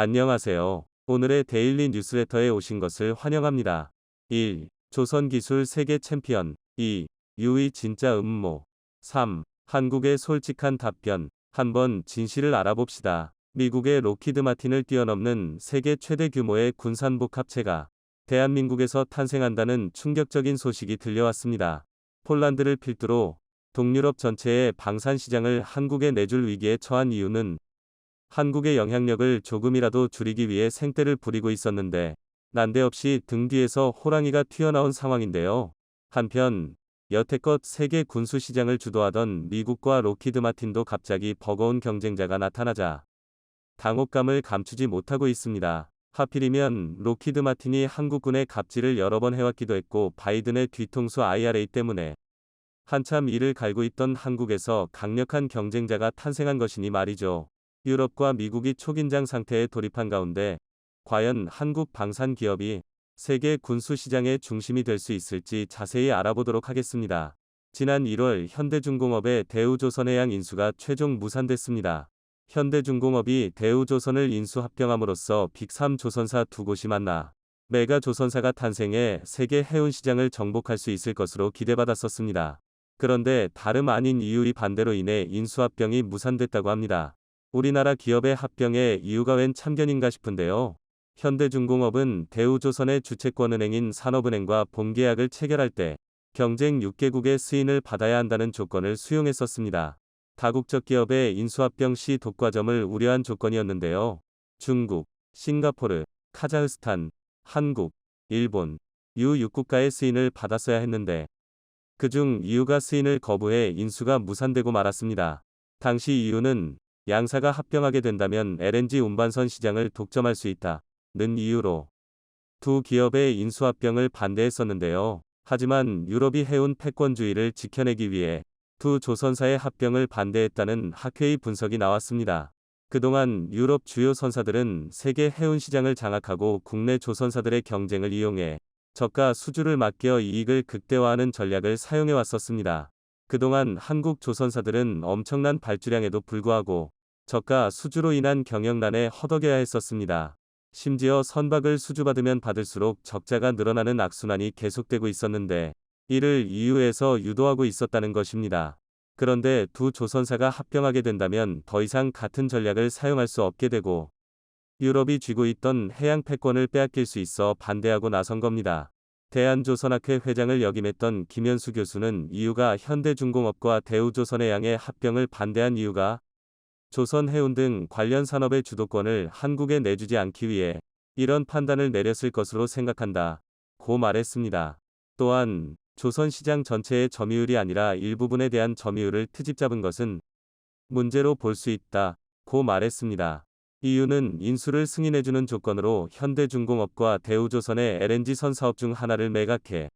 안녕하세요. 오늘의 데일리 뉴스레터에 오신 것을 환영합니다. 1. 조선기술 세계 챔피언. 2. 유의 진짜 음모. 3. 한국의 솔직한 답변. 한번 진실을 알아봅시다. 미국의 로키드 마틴을 뛰어넘는 세계 최대 규모의 군산복합체가 대한민국에서 탄생한다는 충격적인 소식이 들려왔습니다. 폴란드를 필두로 동유럽 전체의 방산 시장을 한국에 내줄 위기에 처한 이유는 한국의 영향력을 조금이라도 줄이기 위해 생떼를 부리고 있었는데 난데없이 등 뒤에서 호랑이가 튀어나온 상황인데요. 한편 여태껏 세계 군수 시장을 주도하던 미국과 로키드 마틴도 갑자기 버거운 경쟁자가 나타나자 당혹감을 감추지 못하고 있습니다. 하필이면 로키드 마틴이 한국군의 갑질을 여러 번 해왔기도 했고 바이든의 뒤통수 IRA 때문에 한참 이를 갈고 있던 한국에서 강력한 경쟁자가 탄생한 것이니 말이죠. 유럽과 미국이 초긴장 상태에 돌입한 가운데 과연 한국 방산 기업이 세계 군수 시장의 중심이 될 수 있을지 자세히 알아보도록 하겠습니다. 지난 1월 현대중공업의 대우조선해양 인수가 최종 무산됐습니다. 현대중공업이 대우조선을 인수합병함으로써 빅3 조선사 두 곳이 만나 메가조선사가 탄생해 세계 해운 시장을 정복할 수 있을 것으로 기대받았었습니다. 그런데 다름 아닌 이유의 반대로 인해 인수합병이 무산됐다고 합니다. 우리나라 기업의 합병에 이유가 웬 참견인가 싶은데요. 현대중공업은 대우조선의 주채권은행인 산업은행과 본계약을 체결할 때 경쟁 6개국의 승인을 받아야 한다는 조건을 수용했었습니다. 다국적 기업의 인수합병 시 독과점을 우려한 조건이었는데요. 중국, 싱가포르, 카자흐스탄, 한국, 일본, 유 6국가의 승인을 받았어야 했는데 그중 이유가 승인을 거부해 인수가 무산되고 말았습니다. 당시 이유는 양사가 합병하게 된다면 LNG 운반선 시장을 독점할 수 있다는 이유로 두 기업의 인수합병을 반대했었는데요. 하지만 유럽이 해운 패권주의를 지켜내기 위해 두 조선사의 합병을 반대했다는 학회의 분석이 나왔습니다. 그동안 유럽 주요 선사들은 세계 해운 시장을 장악하고 국내 조선사들의 경쟁을 이용해 저가 수주를 맡겨 이익을 극대화하는 전략을 사용해 왔었습니다. 그동안 한국 조선사들은 엄청난 발주량에도 불구하고 저가 수주로 인한 경영난에 허덕여야 했었습니다. 심지어 선박을 수주받으면 받을수록 적자가 늘어나는 악순환이 계속되고 있었는데 이를 EU에서 유도하고 있었다는 것입니다. 그런데 두 조선사가 합병하게 된다면 더 이상 같은 전략을 사용할 수 없게 되고 유럽이 쥐고 있던 해양 패권을 빼앗길 수 있어 반대하고 나선 겁니다. 대한조선학회 회장을 역임했던 김현수 교수는 이유가 현대중공업과 대우조선해양의 합병을 반대한 이유가 조선해운 등 관련 산업의 주도권을 한국에 내주지 않기 위해 이런 판단을 내렸을 것으로 생각한다고 말했습니다. 또한 조선시장 전체의 점유율이 아니라 일부분에 대한 점유율을 트집 잡은 것은 문제로 볼 수 있다고 말했습니다. 이유는 인수를 승인해주는 조건으로 현대중공업과 대우조선의 LNG선 사업 중 하나를 매각해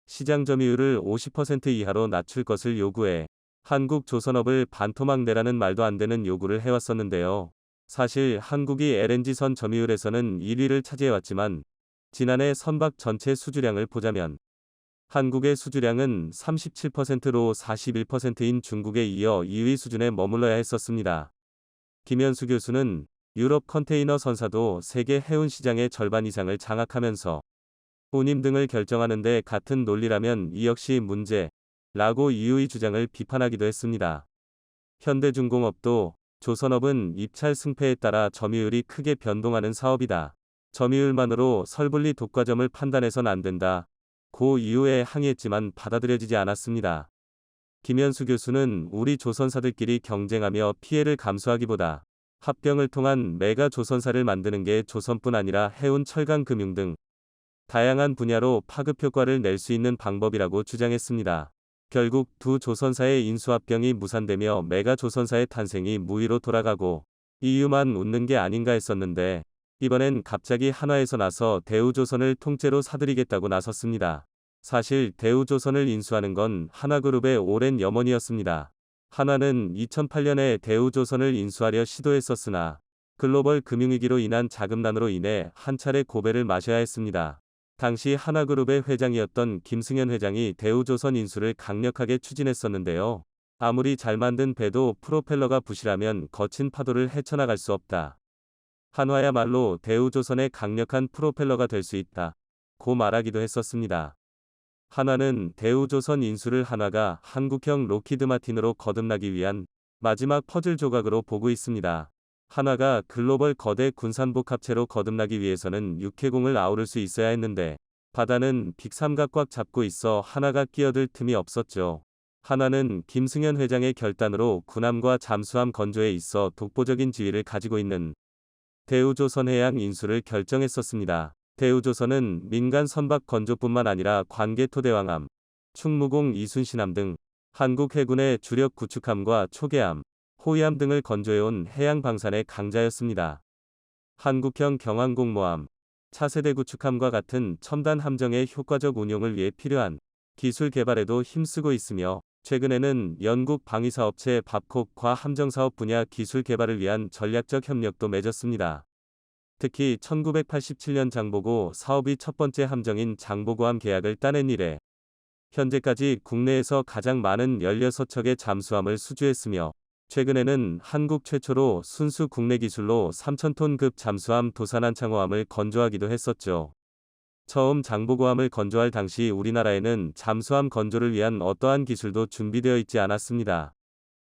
시장 점유율을 50% 이하로 낮출 것을 요구해 한국조선업을 반토막 내라는 말도 안 되는 요구를 해왔었는데요. 사실 한국이 LNG선 점유율에서는 1위를 차지해왔지만 지난해 선박 전체 수주량을 보자면 한국의 수주량은 37%로 41%인 중국에 이어 2위 수준에 머물러야 했었습니다. 김현수 교수는 유럽 컨테이너 선사도 세계 해운 시장의 절반 이상을 장악하면서 운임 등을 결정하는 데 같은 논리라면 이 역시 문제라고 이유의 주장을 비판하기도 했습니다. 현대중공업도 조선업은 입찰 승패에 따라 점유율이 크게 변동하는 사업이다. 점유율만으로 설불리 독과점을 판단해선 안 된다. 고 이후에 항의했지만 받아들여지지 않았습니다. 김현수 교수는 우리 조선사들끼리 경쟁하며 피해를 감수하기보다 합병을 통한 메가 조선사를 만드는 게 조선뿐 아니라 해운 철강 금융 등 다양한 분야로 파급 효과를 낼 수 있는 방법이라고 주장했습니다. 결국 두 조선사의 인수합병이 무산되며 메가 조선사의 탄생이 무위로 돌아가고 이유만 웃는 게 아닌가 했었는데 이번엔 갑자기 한화에서 나서 대우조선을 통째로 사들이겠다고 나섰습니다. 사실 대우조선을 인수하는 건 한화그룹의 오랜 염원이었습니다. 한화는 2008년에 대우조선을 인수하려 시도했었으나 글로벌 금융위기로 인한 자금난으로 인해 한 차례 고배를 마셔야 했습니다. 당시 한화그룹의 회장이었던 김승현 회장이 대우조선 인수를 강력하게 추진했었는데요. 아무리 잘 만든 배도 프로펠러가 부실하면 거친 파도를 헤쳐나갈 수 없다. 한화야말로 대우조선의 강력한 프로펠러가 될 수 있다. 고 말하기도 했었습니다. 한화는 대우조선 인수를 한화가 한국형 로키드 마틴으로 거듭나기 위한 마지막 퍼즐 조각으로 보고 있습니다. 한화가 글로벌 거대 군산복 합체로 거듭나기 위해서는 육해공을 아우를 수 있어야 했는데 바다는 빅삼각 꽉 잡고 있어 한화가 끼어들 틈이 없었죠. 한화는 김승현 회장의 결단으로 군함과 잠수함 건조에 있어 독보적인 지위를 가지고 있는 대우조선해양 인수를 결정했었습니다. 대우조선은 민간 선박 건조뿐만 아니라 관계토대왕함, 충무공 이순신함 등 한국 해군의 주력 구축함과 초계함, 호위함 등을 건조해온 해양 방산의 강자였습니다. 한국형 경항공모함, 차세대 구축함과 같은 첨단 함정의 효과적 운용을 위해 필요한 기술 개발에도 힘쓰고 있으며 최근에는 영국 방위사업체 밥콕과 함정사업 분야 기술 개발을 위한 전략적 협력도 맺었습니다. 특히 1987년 장보고 사업이 첫 번째 함정인 장보고함 계약을 따낸 이래 현재까지 국내에서 가장 많은 16척의 잠수함을 수주했으며 최근에는 한국 최초로 순수 국내 기술로 3,000톤급 잠수함 도산한창호함을 건조하기도 했었죠. 처음 장보고함을 건조할 당시 우리나라에는 잠수함 건조를 위한 어떠한 기술도 준비되어 있지 않았습니다.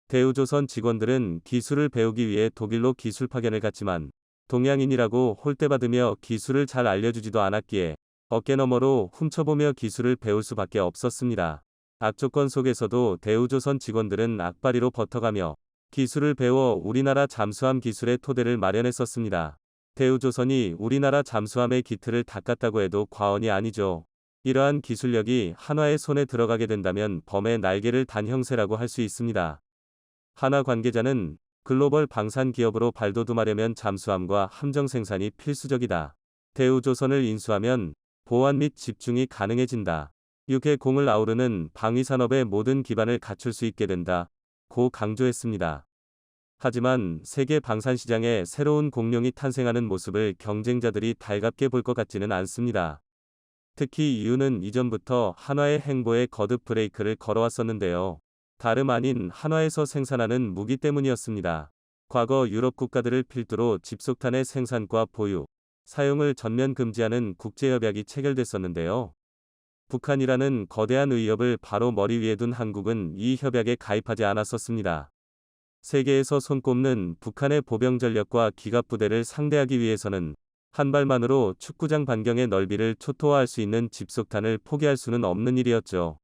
대우조선 직원들은 기술을 배우기 위해 독일로 기술 파견을 갔지만 동양인이라고 홀대받으며 기술을 잘 알려주지도 않았기에 어깨너머로 훔쳐보며 기술을 배울 수밖에 없었습니다. 악조건 속에서도 대우조선 직원들은 악바리로 버텨가며 기술을 배워 우리나라 잠수함 기술의 토대를 마련했었습니다. 대우조선이 우리나라 잠수함의 기틀을 닦았다고 해도 과언이 아니죠. 이러한 기술력이 한화의 손에 들어가게 된다면 범의 날개를 단 형세라고 할 수 있습니다. 한화 관계자는 글로벌 방산 기업으로 발돋움하려면 잠수함과 함정 생산이 필수적이다. 대우조선을 인수하면 보완 및 집중이 가능해진다. 육해공을 아우르는 방위산업의 모든 기반을 갖출 수 있게 된다. 고 강조했습니다. 하지만 세계 방산시장에 새로운 공룡이 탄생하는 모습을 경쟁자들이 달갑게 볼 것 같지는 않습니다. 특히 이유는 이전부터 한화의 행보에 거듭 브레이크를 걸어왔었는데요. 다름 아닌 한화에서 생산하는 무기 때문이었습니다. 과거 유럽 국가들을 필두로 집속탄의 생산과 보유, 사용을 전면 금지하는 국제협약이 체결됐었는데요. 북한이라는 거대한 위협을 바로 머리 위에 둔 한국은 이 협약에 가입하지 않았었습니다. 세계에서 손꼽는 북한의 보병 전력과 기갑부대를 상대하기 위해서는 한 발만으로 축구장 반경의 넓이를 초토화할 수 있는 집속탄을 포기할 수는 없는 일이었죠.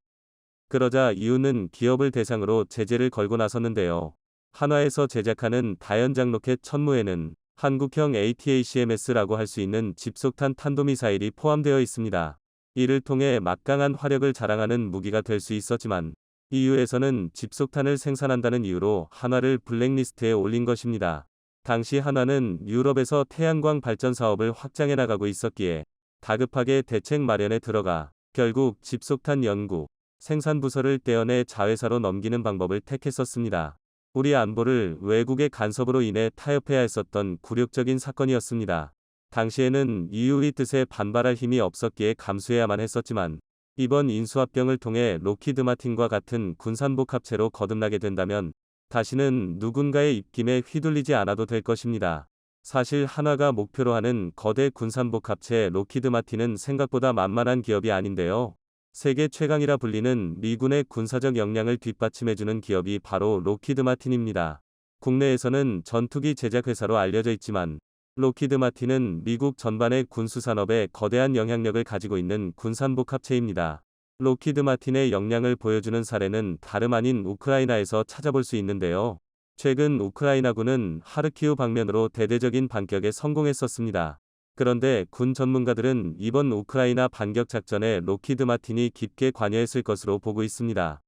그러자 이유는 기업을 대상으로 제재를 걸고 나섰는데요. 한화에서 제작하는 다연장 로켓 천무에는 한국형 ATACMS라고 할 수 있는 집속탄 탄도미사일이 포함되어 있습니다. 이를 통해 막강한 화력을 자랑하는 무기가 될 수 있었지만 EU에서는 집속탄을 생산한다는 이유로 한화를 블랙리스트에 올린 것입니다. 당시 한화는 유럽에서 태양광 발전 사업을 확장해 나가고 있었기에 다급하게 대책 마련에 들어가 결국 집속탄 연구, 생산 부서를 떼어내 자회사로 넘기는 방법을 택했었습니다. 우리 안보를 외국의 간섭으로 인해 타협해야 했었던 굴욕적인 사건이었습니다. 당시에는 EU의 뜻에 반발할 힘이 없었기에 감수해야만 했었지만 이번 인수합병을 통해 로키드 마틴과 같은 군산복 합체로 거듭나게 된다면 다시는 누군가의 입김에 휘둘리지 않아도 될 것입니다. 사실 한화가 목표로 하는 거대 군산복 합체 로키드 마틴은 생각보다 만만한 기업이 아닌데요. 세계 최강이라 불리는 미군의 군사적 역량을 뒷받침해주는 기업이 바로 로키드 마틴입니다. 국내에서는 전투기 제작 회사로 알려져 있지만 로키드 마틴은 미국 전반의 군수산업에 거대한 영향력을 가지고 있는 군산복 합체입니다. 로키드 마틴의 역량을 보여주는 사례는 다름 아닌 우크라이나에서 찾아볼 수 있는데요. 최근 우크라이나군은 하르키우 방면으로 대대적인 반격에 성공했었습니다. 그런데 군 전문가들은 이번 우크라이나 반격 작전에 로키드 마틴이 깊게 관여했을 것으로 보고 있습니다.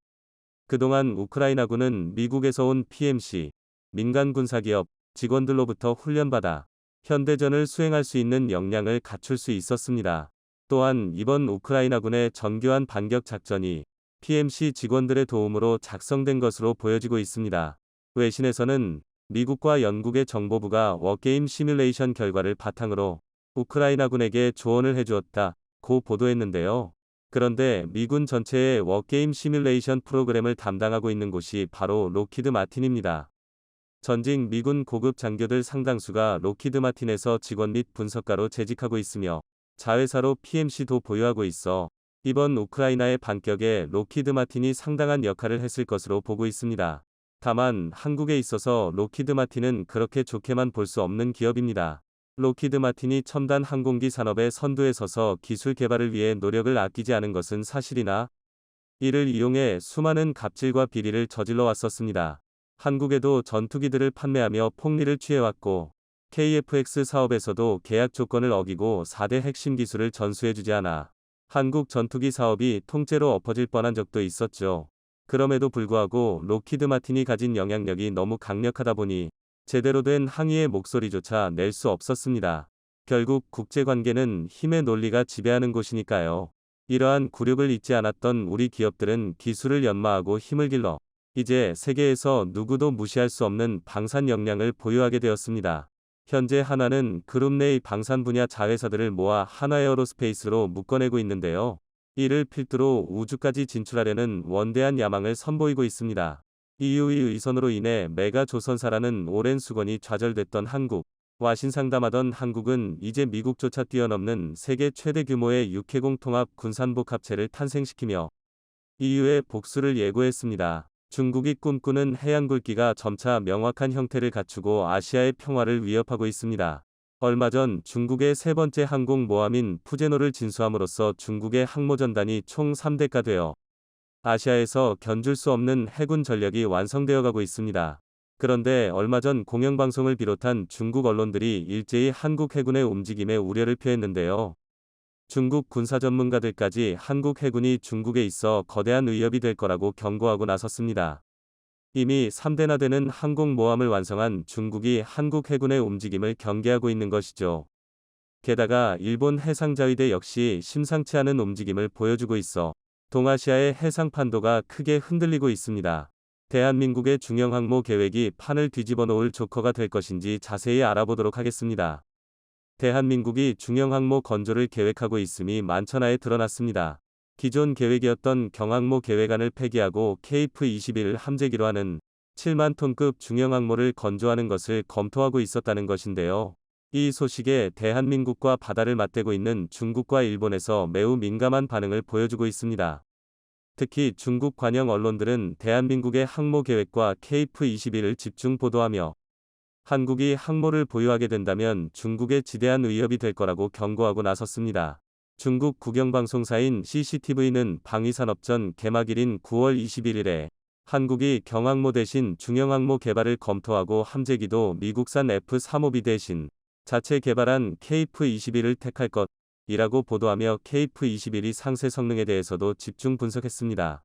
그동안 우크라이나군은 미국에서 온 PMC, 민간 군사기업, 직원들로부터 훈련받아 현대전을 수행할 수 있는 역량을 갖출 수 있었습니다. 또한 이번 우크라이나군의 정교한 반격 작전이 PMC 직원들의 도움으로 작성된 것으로 보여지고 있습니다. 외신에서는 미국과 영국의 정보부가 워게임 시뮬레이션 결과를 바탕으로 우크라이나군에게 조언을 해주었다고 보도했는데요. 그런데 미군 전체의 워게임 시뮬레이션 프로그램을 담당하고 있는 곳이 바로 로키드 마틴입니다. 전직 미군 고급 장교들 상당수가 록히드 마틴에서 직원 및 분석가로 재직하고 있으며 자회사로 PMC도 보유하고 있어 이번 우크라이나의 반격에 록히드 마틴이 상당한 역할을 했을 것으로 보고 있습니다. 다만 한국에 있어서 록히드 마틴은 그렇게 좋게만 볼 수 없는 기업입니다. 록히드 마틴이 첨단 항공기 산업의 선두에 서서 기술 개발을 위해 노력을 아끼지 않은 것은 사실이나 이를 이용해 수많은 갑질과 비리를 저질러 왔었습니다. 한국에도 전투기들을 판매하며 폭리를 취해왔고 KF-X 사업에서도 계약 조건을 어기고 4대 핵심 기술을 전수해주지 않아 한국 전투기 사업이 통째로 엎어질 뻔한 적도 있었죠. 그럼에도 불구하고 록히드 마틴이 가진 영향력이 너무 강력하다 보니 제대로 된 항의의 목소리조차 낼 수 없었습니다. 결국 국제관계는 힘의 논리가 지배하는 곳이니까요. 이러한 굴욕을 잊지 않았던 우리 기업들은 기술을 연마하고 힘을 길러 이제 세계에서 누구도 무시할 수 없는 방산 역량을 보유하게 되었습니다. 현재 한화는 그룹 내의 방산 분야 자회사들을 모아 한화에어로스페이스로 묶어내고 있는데요. 이를 필두로 우주까지 진출하려는 원대한 야망을 선보이고 있습니다. EU의 의선으로 인해 메가 조선사라는 오랜 수건이 좌절됐던 한국. 와 신상담하던 한국은 이제 미국조차 뛰어넘는 세계 최대 규모의 육해공 통합 군산복합체를 탄생시키며 EU의 복수를 예고했습니다. 중국이 꿈꾸는 해양굴기가 점차 명확한 형태를 갖추고 아시아의 평화를 위협하고 있습니다. 얼마 전 중국의 세 번째 항공모함인 푸제노를 진수함으로써 중국의 항모전단이 총 3대가 되어 아시아에서 견줄 수 없는 해군 전력이 완성되어 가고 있습니다. 그런데 얼마 전 공영방송을 비롯한 중국 언론들이 일제히 한국 해군의 움직임에 우려를 표했는데요. 중국 군사 전문가들까지 한국 해군이 중국에 있어 거대한 위협이 될 거라고 경고하고 나섰습니다. 이미 3대나 되는 항공모함을 완성한 중국이 한국 해군의 움직임을 경계하고 있는 것이죠. 게다가 일본 해상자위대 역시 심상치 않은 움직임을 보여주고 있어 동아시아의 해상 판도가 크게 흔들리고 있습니다. 대한민국의 중형항모 계획이 판을 뒤집어 놓을 조커가 될 것인지 자세히 알아보도록 하겠습니다. 대한민국이 중형항모 건조를 계획하고 있음이 만천하에 드러났습니다. 기존 계획이었던 경항모 계획안을 폐기하고 KF-21을 함재기로 하는 7만 톤급 중형항모를 건조하는 것을 검토하고 있었다는 것인데요. 이 소식에 대한민국과 바다를 맞대고 있는 중국과 일본에서 매우 민감한 반응을 보여주고 있습니다. 특히 중국 관영 언론들은 대한민국의 항모 계획과 KF-21을 집중 보도하며 한국이 항모를 보유하게 된다면 중국에 지대한 위협이 될 거라고 경고하고 나섰습니다. 중국 국영방송사인 CCTV는 방위산업전 개막일인 9월 21일에 한국이 경항모 대신 중형항모 개발을 검토하고 함재기도 미국산 F-35B 대신 자체 개발한 KF-21을 택할 것이라고 보도하며 KF-21이 상세 성능에 대해서도 집중 분석했습니다.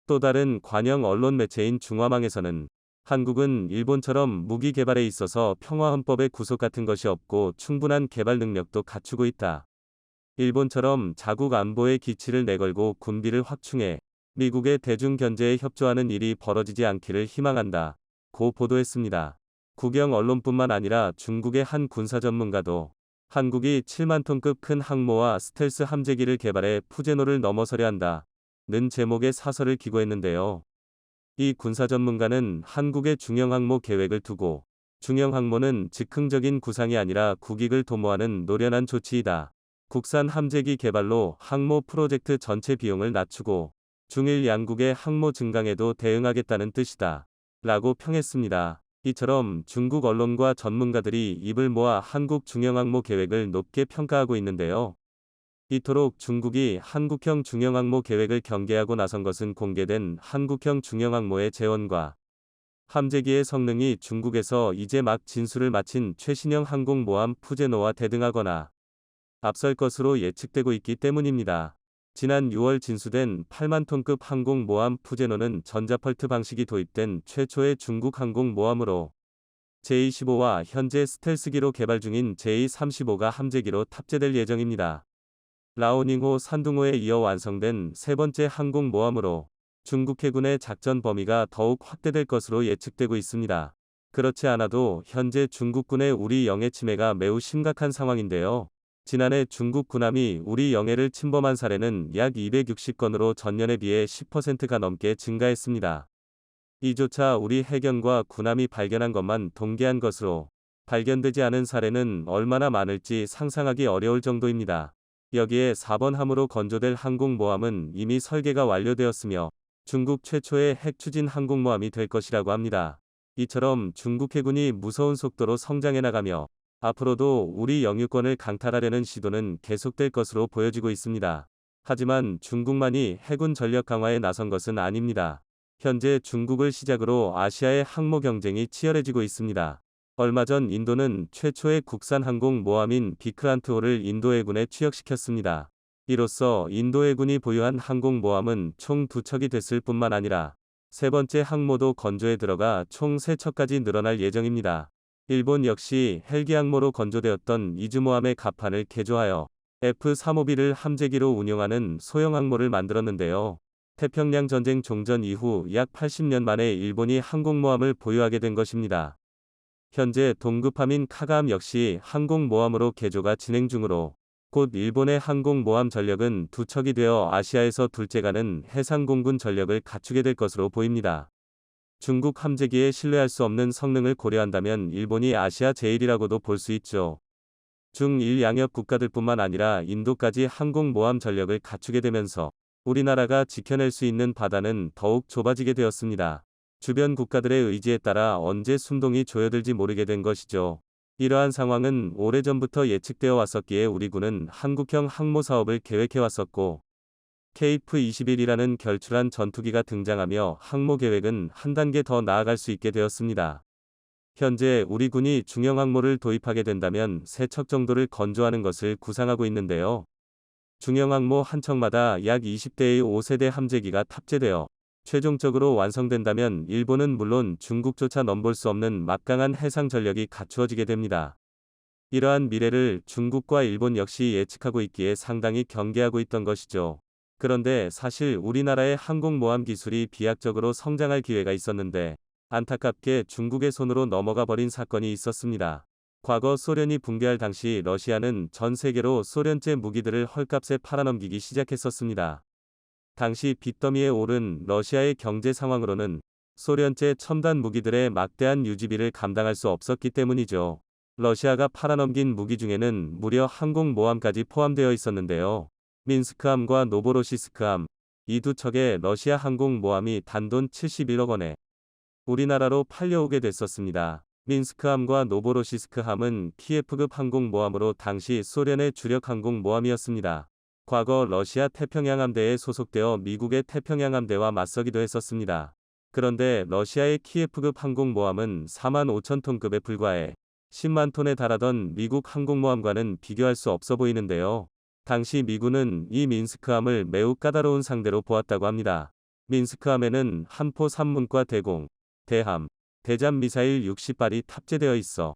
또 다른 관영 언론 매체인 중화망에서는 한국은 일본처럼 무기 개발에 있어서 평화헌법의 구속 같은 것이 없고 충분한 개발 능력도 갖추고 있다. 일본처럼 자국 안보의 기치를 내걸고 군비를 확충해 미국의 대중 견제에 협조하는 일이 벌어지지 않기를 희망한다. 고 보도했습니다. 국영 언론뿐만 아니라 중국의 한 군사 전문가도 한국이 7만 톤급 큰 항모와 스텔스 함재기를 개발해 푸제노를 넘어서려 한다는 제목의 사설을 기고했는데요. 이 군사 전문가는 한국의 중형항모 계획을 두고 중형항모는 즉흥적인 구상이 아니라 국익을 도모하는 노련한 조치이다. 국산 함재기 개발로 항모 프로젝트 전체 비용을 낮추고 중일 양국의 항모 증강에도 대응하겠다는 뜻이다. 라고 평했습니다. 이처럼 중국 언론과 전문가들이 입을 모아 한국 중형항모 계획을 높게 평가하고 있는데요. 이토록 중국이 한국형 중형항모 계획을 경계하고 나선 것은 공개된 한국형 중형항모의 재원과 함재기의 성능이 중국에서 이제 막 진수를 마친 최신형 항공모함 푸제노와 대등하거나 앞설 것으로 예측되고 있기 때문입니다. 지난 6월 진수된 8만 톤급 항공모함 푸제노는 전자펄트 방식이 도입된 최초의 중국 항공모함으로 J-25와 현재 스텔스기로 개발 중인 J-35가 함재기로 탑재될 예정입니다. 라오닝호 산둥호에 이어 완성된 세 번째 항공모함으로 중국 해군의 작전 범위가 더욱 확대될 것으로 예측되고 있습니다. 그렇지 않아도 현재 중국군의 우리 영해 침해가 매우 심각한 상황인데요. 지난해 중국 군함이 우리 영해를 침범한 사례는 약 260건으로 전년에 비해 10%가 넘게 증가했습니다. 이조차 우리 해경과 군함이 발견한 것만 동계한 것으로 발견되지 않은 사례는 얼마나 많을지 상상하기 어려울 정도입니다. 여기에 4번 함으로 건조될 항공모함은 이미 설계가 완료되었으며 중국 최초의 핵 추진 항공모함이 될 것이라고 합니다. 이처럼 중국 해군이 무서운 속도로 성장해 나가며 앞으로도 우리 영유권을 강탈하려는 시도는 계속될 것으로 보여지고 있습니다. 하지만 중국만이 해군 전력 강화에 나선 것은 아닙니다. 현재 중국을 시작으로 아시아의 항모 경쟁이 치열해지고 있습니다. 얼마 전 인도는 최초의 국산 항공모함인 비크란트-호를 인도 해군에 취역시켰습니다. 이로써 인도 해군이 보유한 항공모함은 총 2척이 됐을 뿐만 아니라 세 번째 항모도 건조에 들어가 총 3척까지 늘어날 예정입니다. 일본 역시 헬기 항모로 건조되었던 이즈모함의 갑판을 개조하여 F-35B를 함재기로 운용하는 소형 항모를 만들었는데요. 태평양 전쟁 종전 이후 약 80년 만에 일본이 항공모함을 보유하게 된 것입니다. 현재 동급함인 카가함 역시 항공모함으로 개조가 진행 중으로 곧 일본의 항공모함 전력은 2척이 되어 아시아에서 둘째가는 해상공군 전력을 갖추게 될 것으로 보입니다. 중국 함재기에 신뢰할 수 없는 성능을 고려한다면 일본이 아시아 제1이라고도 볼 수 있죠. 중일 양협 국가들뿐만 아니라 인도까지 항공모함 전력을 갖추게 되면서 우리나라가 지켜낼 수 있는 바다는 더욱 좁아지게 되었습니다. 주변 국가들의 의지에 따라 언제 순동이 조여들지 모르게 된 것이죠. 이러한 상황은 오래전부터 예측되어 왔었기에 우리 군은 한국형 항모 사업을 계획해 왔었고 KF-21이라는 결출한 전투기가 등장하며 항모 계획은 한 단계 더 나아갈 수 있게 되었습니다. 현재 우리 군이 중형 항모를 도입하게 된다면 3척 정도를 건조하는 것을 구상하고 있는데요. 중형 항모 한 척마다 약 20대의 5세대 함재기가 탑재되어 최종적으로 완성된다면 일본은 물론 중국조차 넘볼 수 없는 막강한 해상 전력이 갖추어지게 됩니다. 이러한 미래를 중국과 일본 역시 예측하고 있기에 상당히 경계하고 있던 것이죠. 그런데 사실 우리나라의 항공모함 기술이 비약적으로 성장할 기회가 있었는데 안타깝게 중국의 손으로 넘어가 버린 사건이 있었습니다. 과거 소련이 붕괴할 당시 러시아는 전 세계로 소련제 무기들을 헐값에 팔아넘기기 시작했었습니다. 당시 빚더미에 오른 러시아의 경제 상황으로는 소련제 첨단 무기들의 막대한 유지비를 감당할 수 없었기 때문이죠. 러시아가 팔아넘긴 무기 중에는 무려 항공모함까지 포함되어 있었는데요. 민스크함과 노보로시스크함, 이 두 척의 러시아 항공모함이 단돈 71억 원에 우리나라로 팔려오게 됐었습니다. 민스크함과 노보로시스크함은 키예프급 항공모함으로 당시 소련의 주력 항공모함이었습니다. 과거 러시아 태평양함대에 소속되어 미국의 태평양함대와 맞서기도 했었습니다. 그런데 러시아의 키예프급 항공모함은 45,000톤급에 불과해 10만 톤에 달하던 미국 항공모함과는 비교할 수 없어 보이는데요. 당시 미군은 이 민스크함을 매우 까다로운 상대로 보았다고 합니다. 민스크함에는 함포 3문과 대공, 대함, 대잠 미사일 60발이 탑재되어 있어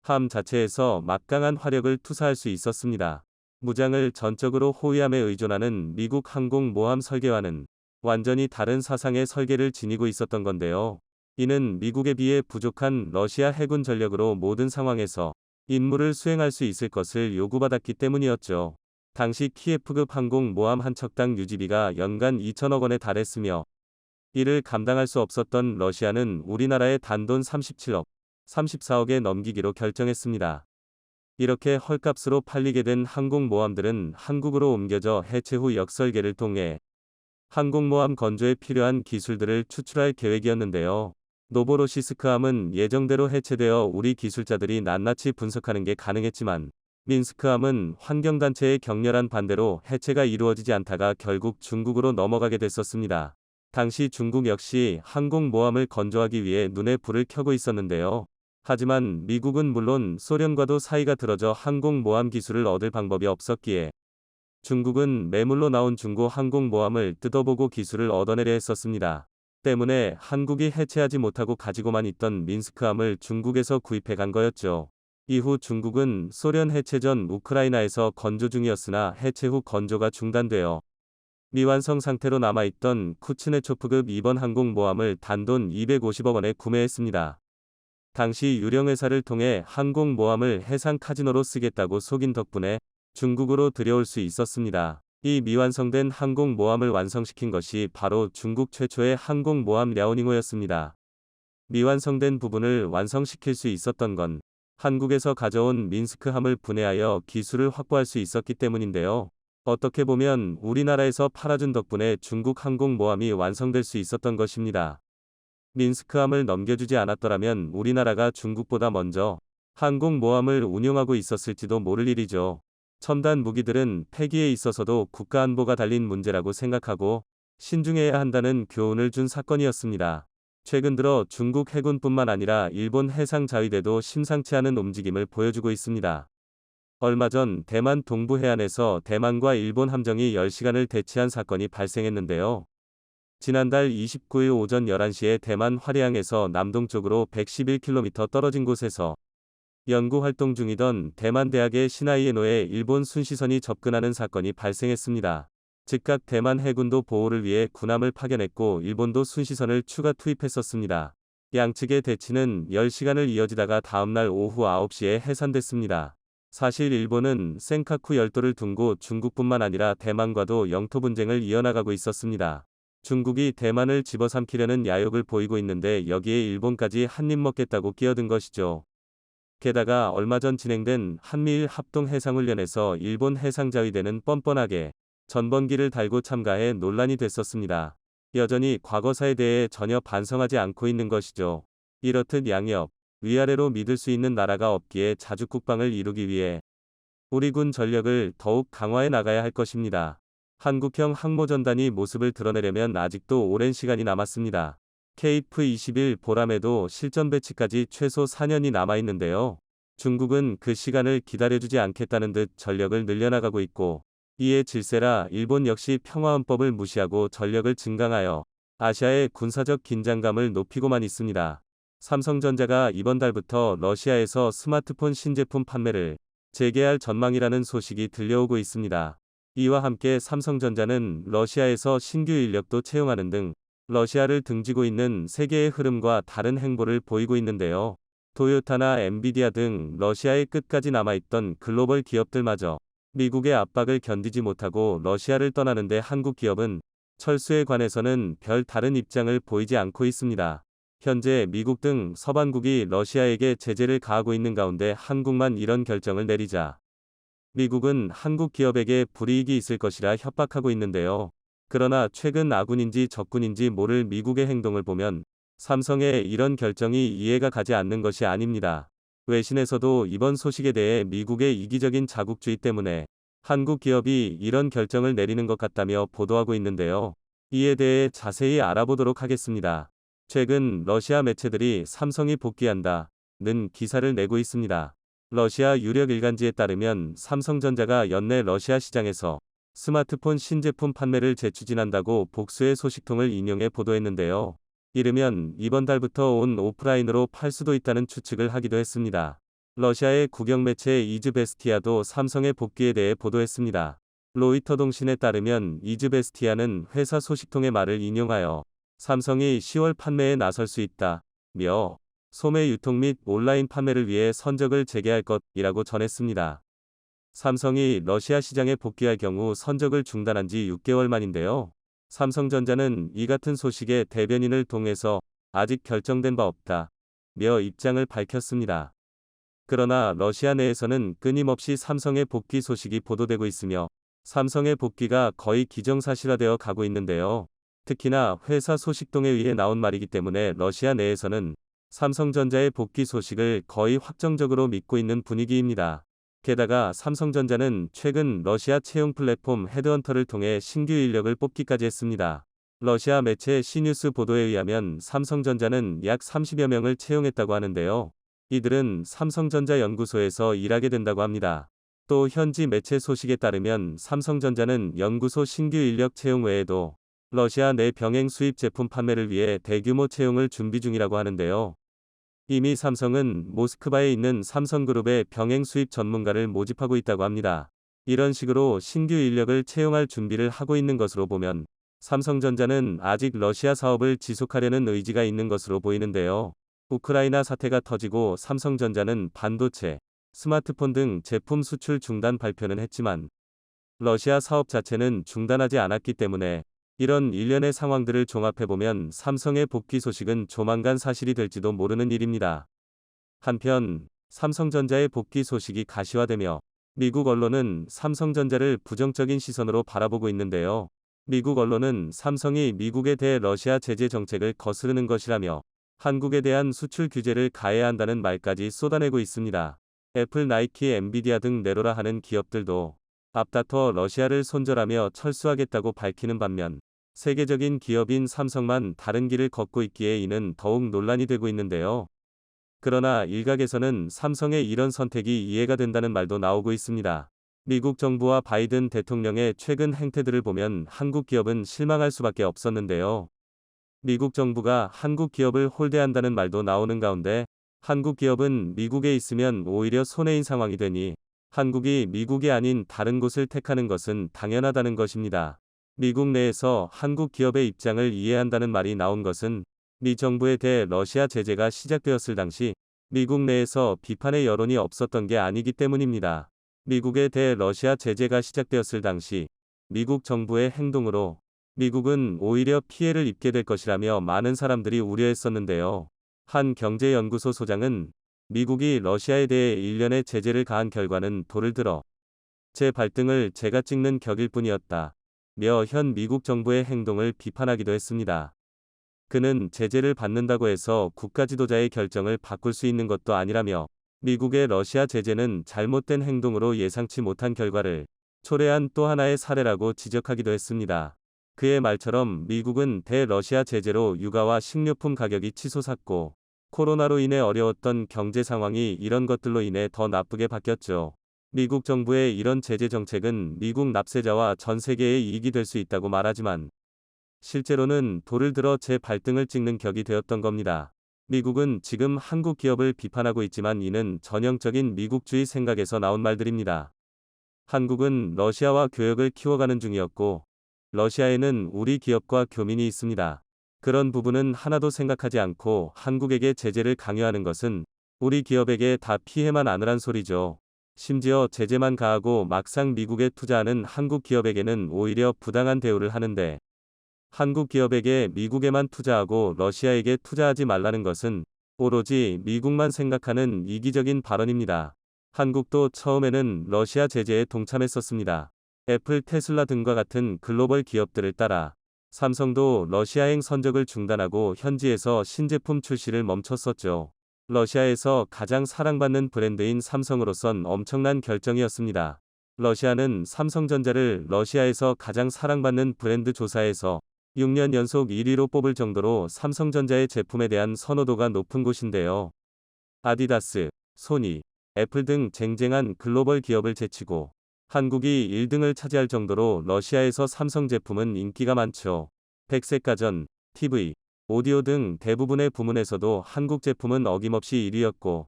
함 자체에서 막강한 화력을 투사할 수 있었습니다. 무장을 전적으로 호위함에 의존하는 미국 항공모함 설계와는 완전히 다른 사상의 설계를 지니고 있었던 건데요. 이는 미국에 비해 부족한 러시아 해군 전력으로 모든 상황에서 임무를 수행할 수 있을 것을 요구받았기 때문이었죠. 당시 키예프급 항공모함 한 척당 유지비가 연간 2천억 원에 달했으며 이를 감당할 수 없었던 러시아는 우리나라의 단돈 37억, 34억에 넘기기로 결정했습니다. 이렇게 헐값으로 팔리게 된 항공모함들은 한국으로 옮겨져 해체 후 역설계를 통해 항공모함 건조에 필요한 기술들을 추출할 계획이었는데요. 노보로시스크함은 예정대로 해체되어 우리 기술자들이 낱낱이 분석하는 게 가능했지만 민스크함은 환경단체의 격렬한 반대로 해체가 이루어지지 않다가 결국 중국으로 넘어가게 됐었습니다. 당시 중국 역시 항공모함을 건조하기 위해 눈에 불을 켜고 있었는데요. 하지만 미국은 물론 소련과도 사이가 틀어져 항공모함 기술을 얻을 방법이 없었기에 중국은 매물로 나온 중고 항공모함을 뜯어보고 기술을 얻어내려 했었습니다. 때문에 한국이 해체하지 못하고 가지고만 있던 민스크함을 중국에서 구입해 간 거였죠. 이후 중국은 소련 해체 전 우크라이나에서 건조 중이었으나 해체 후 건조가 중단되어 미완성 상태로 남아있던 쿠츠네초프급 2번 항공모함을 단돈 250억 원에 구매했습니다. 당시 유령회사를 통해 항공모함을 해상 카지노로 쓰겠다고 속인 덕분에 중국으로 들여올 수 있었습니다. 이 미완성된 항공모함을 완성시킨 것이 바로 중국 최초의 항공모함 랴오닝호였습니다. 미완성된 부분을 완성시킬 수 있었던 건 한국에서 가져온 민스크함을 분해하여 기술을 확보할 수 있었기 때문인데요. 어떻게 보면 우리나라에서 팔아준 덕분에 중국 항공모함이 완성될 수 있었던 것입니다. 민스크함을 넘겨주지 않았더라면 우리나라가 중국보다 먼저 항공모함을 운용하고 있었을지도 모를 일이죠. 첨단 무기들은 폐기에 있어서도 국가안보가 달린 문제라고 생각하고 신중해야 한다는 교훈을 준 사건이었습니다. 최근 들어 중국 해군뿐만 아니라 일본 해상자위대도 심상치 않은 움직임을 보여주고 있습니다. 얼마 전 대만 동부 해안에서 대만과 일본 함정이 10시간을 대치한 사건이 발생했는데요. 지난달 29일 오전 11시에 대만 화해항에서 남동쪽으로 111km 떨어진 곳에서 연구 활동 중이던 대만 대학의 시나이에노에 일본 순시선이 접근하는 사건이 발생했습니다. 즉각 대만 해군도 보호를 위해 군함을 파견했고 일본도 순시선을 추가 투입했었습니다. 양측의 대치는 10시간을 이어지다가 다음날 오후 9시에 해산됐습니다. 사실 일본은 센카쿠 열도를 둔 곳 중국뿐만 아니라 대만과도 영토 분쟁을 이어나가고 있었습니다. 중국이 대만을 집어삼키려는 야욕을 보이고 있는데 여기에 일본까지 한입 먹겠다고 끼어든 것이죠. 게다가 얼마 전 진행된 한미일 합동해상훈련에서 일본 해상자위대는 뻔뻔하게 전번기를 달고 참가해 논란이 됐었습니다. 여전히 과거사에 대해 전혀 반성하지 않고 있는 것이죠. 이렇듯 양옆, 위아래로 믿을 수 있는 나라가 없기에 자주국방을 이루기 위해 우리 군 전력을 더욱 강화해 나가야 할 것입니다. 한국형 항모전단이 모습을 드러내려면 아직도 오랜 시간이 남았습니다. KF-21 보람에도 실전 배치까지 최소 4년이 남아있는데요. 중국은 그 시간을 기다려주지 않겠다는 듯 전력을 늘려나가고 있고 이에 질세라 일본 역시 평화헌법을 무시하고 전력을 증강하여 아시아의 군사적 긴장감을 높이고만 있습니다. 삼성전자가 이번 달부터 러시아에서 스마트폰 신제품 판매를 재개할 전망이라는 소식이 들려오고 있습니다. 이와 함께 삼성전자는 러시아에서 신규 인력도 채용하는 등 러시아를 등지고 있는 세계의 흐름과 다른 행보를 보이고 있는데요. 토요타나 엔비디아 등 러시아의 끝까지 남아있던 글로벌 기업들마저 미국의 압박을 견디지 못하고 러시아를 떠나는데 한국 기업은 철수에 관해서는 별 다른 입장을 보이지 않고 있습니다. 현재 미국 등 서방국이 러시아에게 제재를 가하고 있는 가운데 한국만 이런 결정을 내리자 미국은 한국 기업에게 불이익이 있을 것이라 협박하고 있는데요. 그러나 최근 아군인지 적군인지 모를 미국의 행동을 보면 삼성의 이런 결정이 이해가 가지 않는 것이 아닙니다. 외신에서도 이번 소식에 대해 미국의 이기적인 자국주의 때문에 한국 기업이 이런 결정을 내리는 것 같다며 보도하고 있는데요. 이에 대해 자세히 알아보도록 하겠습니다. 최근 러시아 매체들이 삼성이 복귀한다는 기사를 내고 있습니다. 러시아 유력 일간지에 따르면 삼성전자가 연내 러시아 시장에서 스마트폰 신제품 판매를 재추진한다고 복수의 소식통을 인용해 보도했는데요. 이르면 이번 달부터 온 오프라인으로 팔 수도 있다는 추측을 하기도 했습니다. 러시아의 국영 매체 이즈베스티아도 삼성의 복귀에 대해 보도했습니다. 로이터 통신에 따르면 이즈베스티아는 회사 소식통의 말을 인용하여 삼성이 10월 판매에 나설 수 있다며 소매 유통 및 온라인 판매를 위해 선적을 재개할 것이라고 전했습니다. 삼성이 러시아 시장에 복귀할 경우 선적을 중단한 지 6개월 만인데요. 삼성전자는 이 같은 소식에 대변인을 통해서 아직 결정된 바 없다며 입장을 밝혔습니다. 그러나 러시아 내에서는 끊임없이 삼성의 복귀 소식이 보도되고 있으며 삼성의 복귀가 거의 기정사실화되어 가고 있는데요. 특히나 회사 소식통에 의해 나온 말이기 때문에 러시아 내에서는 삼성전자의 복귀 소식을 거의 확정적으로 믿고 있는 분위기입니다. 게다가 삼성전자는 최근 러시아 채용 플랫폼 헤드헌터를 통해 신규 인력을 뽑기까지 했습니다. 러시아 매체 C뉴스 보도에 의하면 삼성전자는 약 30여 명을 채용했다고 하는데요. 이들은 삼성전자 연구소에서 일하게 된다고 합니다. 또 현지 매체 소식에 따르면 삼성전자는 연구소 신규 인력 채용 외에도 러시아 내 병행 수입 제품 판매를 위해 대규모 채용을 준비 중이라고 하는데요. 이미 삼성은 모스크바에 있는 삼성그룹의 병행 수입 전문가를 모집하고 있다고 합니다. 이런 식으로 신규 인력을 채용할 준비를 하고 있는 것으로 보면 삼성전자는 아직 러시아 사업을 지속하려는 의지가 있는 것으로 보이는데요. 우크라이나 사태가 터지고 삼성전자는 반도체, 스마트폰 등 제품 수출 중단 발표는 했지만 러시아 사업 자체는 중단하지 않았기 때문에 이런 일련의 상황들을 종합해보면 삼성의 복귀 소식은 조만간 사실이 될지도 모르는 일입니다. 한편 삼성전자의 복귀 소식이 가시화되며 미국 언론은 삼성전자를 부정적인 시선으로 바라보고 있는데요. 미국 언론은 삼성이 미국에 대해 러시아 제재 정책을 거스르는 것이라며 한국에 대한 수출 규제를 가해야 한다는 말까지 쏟아내고 있습니다. 애플, 나이키, 엔비디아 등 내로라 하는 기업들도 앞다퉈 러시아를 손절하며 철수하겠다고 밝히는 반면 세계적인 기업인 삼성만 다른 길을 걷고 있기에 이는 더욱 논란이 되고 있는데요. 그러나 일각에서는 삼성의 이런 선택이 이해가 된다는 말도 나오고 있습니다. 미국 정부와 바이든 대통령의 최근 행태들을 보면 한국 기업은 실망할 수밖에 없었는데요. 미국 정부가 한국 기업을 홀대한다는 말도 나오는 가운데 한국 기업은 미국에 있으면 오히려 손해인 상황이 되니 한국이 미국이 아닌 다른 곳을 택하는 것은 당연하다는 것입니다. 미국 내에서 한국 기업의 입장을 이해한다는 말이 나온 것은 미 정부에 대해 러시아 제재가 시작되었을 당시 미국 내에서 비판의 여론이 없었던 게 아니기 때문입니다. 미국에 대해 러시아 제재가 시작되었을 당시 미국 정부의 행동으로 미국은 오히려 피해를 입게 될 것이라며 많은 사람들이 우려했었는데요. 한 경제연구소 소장은 미국이 러시아에 대해 일련의 제재를 가한 결과는 돌을 들어 제 발등을 제가 찍는 격일 뿐이었다. 며 현 미국 정부의 행동을 비판하기도 했습니다. 그는 제재를 받는다고 해서 국가 지도자의 결정을 바꿀 수 있는 것도 아니라며 미국의 러시아 제재는 잘못된 행동으로 예상치 못한 결과를 초래한 또 하나의 사례라고 지적하기도 했습니다. 그의 말처럼 미국은 대러시아 제재로 유가와 식료품 가격이 치솟았고 코로나로 인해 어려웠던 경제 상황이 이런 것들로 인해 더 나쁘게 바뀌었죠. 미국 정부의 이런 제재 정책은 미국 납세자와 전 세계의 이익이 될 수 있다고 말하지만 실제로는 돌을 들어 제 발등을 찍는 격이 되었던 겁니다. 미국은 지금 한국 기업을 비판하고 있지만 이는 전형적인 미국주의 생각에서 나온 말들입니다. 한국은 러시아와 교역을 키워가는 중이었고 러시아에는 우리 기업과 교민이 있습니다. 그런 부분은 하나도 생각하지 않고 한국에게 제재를 강요하는 것은 우리 기업에게 다 피해만 안으란 소리죠. 심지어 제재만 가하고 막상 미국에 투자하는 한국 기업에게는 오히려 부당한 대우를 하는데 한국 기업에게 미국에만 투자하고 러시아에게 투자하지 말라는 것은 오로지 미국만 생각하는 이기적인 발언입니다. 한국도 처음에는 러시아 제재에 동참했었습니다. 애플, 테슬라 등과 같은 글로벌 기업들을 따라 삼성도 러시아행 선적을 중단하고 현지에서 신제품 출시를 멈췄었죠. 러시아에서 가장 사랑받는 브랜드인 삼성으로선 엄청난 결정이었습니다. 러시아는 삼성전자를 러시아에서 가장 사랑받는 브랜드 조사에서 6년 연속 1위로 뽑을 정도로 삼성전자의 제품에 대한 선호도가 높은 곳인데요. 아디다스, 소니, 애플 등 쟁쟁한 글로벌 기업을 제치고 한국이 1등을 차지할 정도로 러시아에서 삼성 제품은 인기가 많죠. 백색가전, TV, 오디오 등 대부분의 부문에서도 한국 제품은 어김없이 1위였고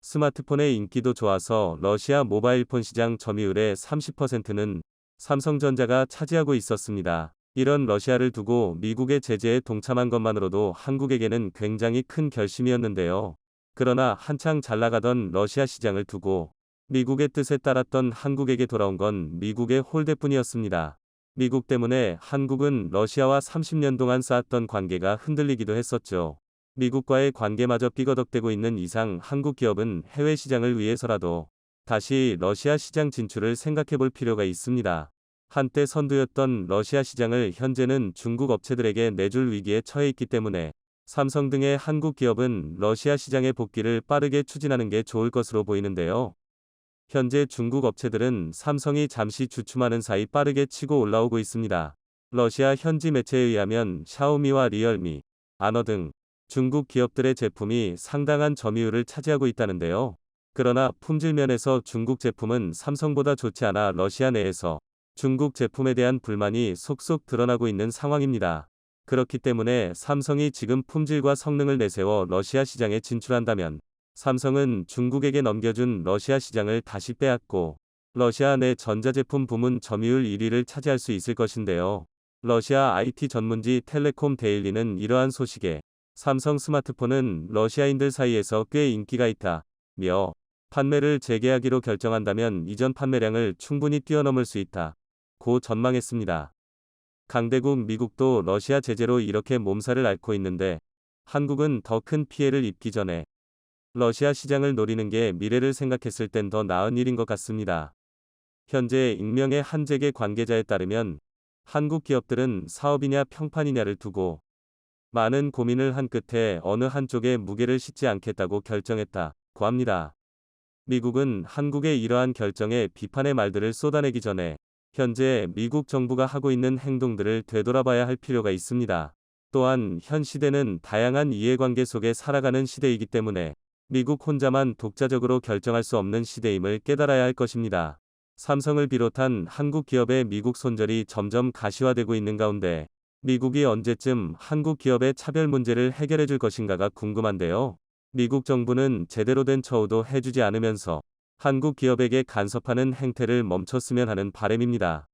스마트폰의 인기도 좋아서 러시아 모바일폰 시장 점유율의 30%는 삼성전자가 차지하고 있었습니다. 이런 러시아를 두고 미국의 제재에 동참한 것만으로도 한국에게는 굉장히 큰 결심이었는데요. 그러나 한창 잘 나가던 러시아 시장을 두고 미국의 뜻에 따랐던 한국에게 돌아온 건 미국의 홀대뿐이었습니다. 미국 때문에 한국은 러시아와 30년 동안 쌓았던 관계가 흔들리기도 했었죠. 미국과의 관계마저 삐거덕대고 있는 이상 한국 기업은 해외 시장을 위해서라도 다시 러시아 시장 진출을 생각해 볼 필요가 있습니다. 한때 선두였던 러시아 시장을 현재는 중국 업체들에게 내줄 위기에 처해 있기 때문에 삼성 등의 한국 기업은 러시아 시장의 복귀를 빠르게 추진하는 게 좋을 것으로 보이는데요. 현재 중국 업체들은 삼성이 잠시 주춤하는 사이 빠르게 치고 올라오고 있습니다. 러시아 현지 매체에 의하면 샤오미와 리얼미, 아너 등 중국 기업들의 제품이 상당한 점유율을 차지하고 있다는데요. 그러나 품질 면에서 중국 제품은 삼성보다 좋지 않아 러시아 내에서 중국 제품에 대한 불만이 속속 드러나고 있는 상황입니다. 그렇기 때문에 삼성이 지금 품질과 성능을 내세워 러시아 시장에 진출한다면 삼성은 중국에게 넘겨준 러시아 시장을 다시 빼앗고 러시아 내 전자제품 부문 점유율 1위를 차지할 수 있을 것인데요. 러시아 IT 전문지 텔레콤 데일리는 이러한 소식에 삼성 스마트폰은 러시아인들 사이에서 꽤 인기가 있다며 판매를 재개하기로 결정한다면 이전 판매량을 충분히 뛰어넘을 수 있다. 고 전망했습니다. 강대국 미국도 러시아 제재로 이렇게 몸살을 앓고 있는데 한국은 더 큰 피해를 입기 전에 러시아 시장을 노리는 게 미래를 생각했을 땐 더 나은 일인 것 같습니다. 현재 익명의 한 재계 관계자에 따르면 한국 기업들은 사업이냐 평판이냐를 두고 많은 고민을 한 끝에 어느 한쪽에 무게를 싣지 않겠다고 결정했다고 합니다. 미국은 한국의 이러한 결정에 비판의 말들을 쏟아내기 전에 현재 미국 정부가 하고 있는 행동들을 되돌아봐야 할 필요가 있습니다. 또한 현 시대는 다양한 이해관계 속에 살아가는 시대이기 때문에 미국 혼자만 독자적으로 결정할 수 없는 시대임을 깨달아야 할 것입니다. 삼성을 비롯한 한국 기업의 미국 손절이 점점 가시화되고 있는 가운데 미국이 언제쯤 한국 기업의 차별 문제를 해결해 줄 것인가가 궁금한데요. 미국 정부는 제대로 된 처우도 해주지 않으면서 한국 기업에게 간섭하는 행태를 멈췄으면 하는 바람입니다.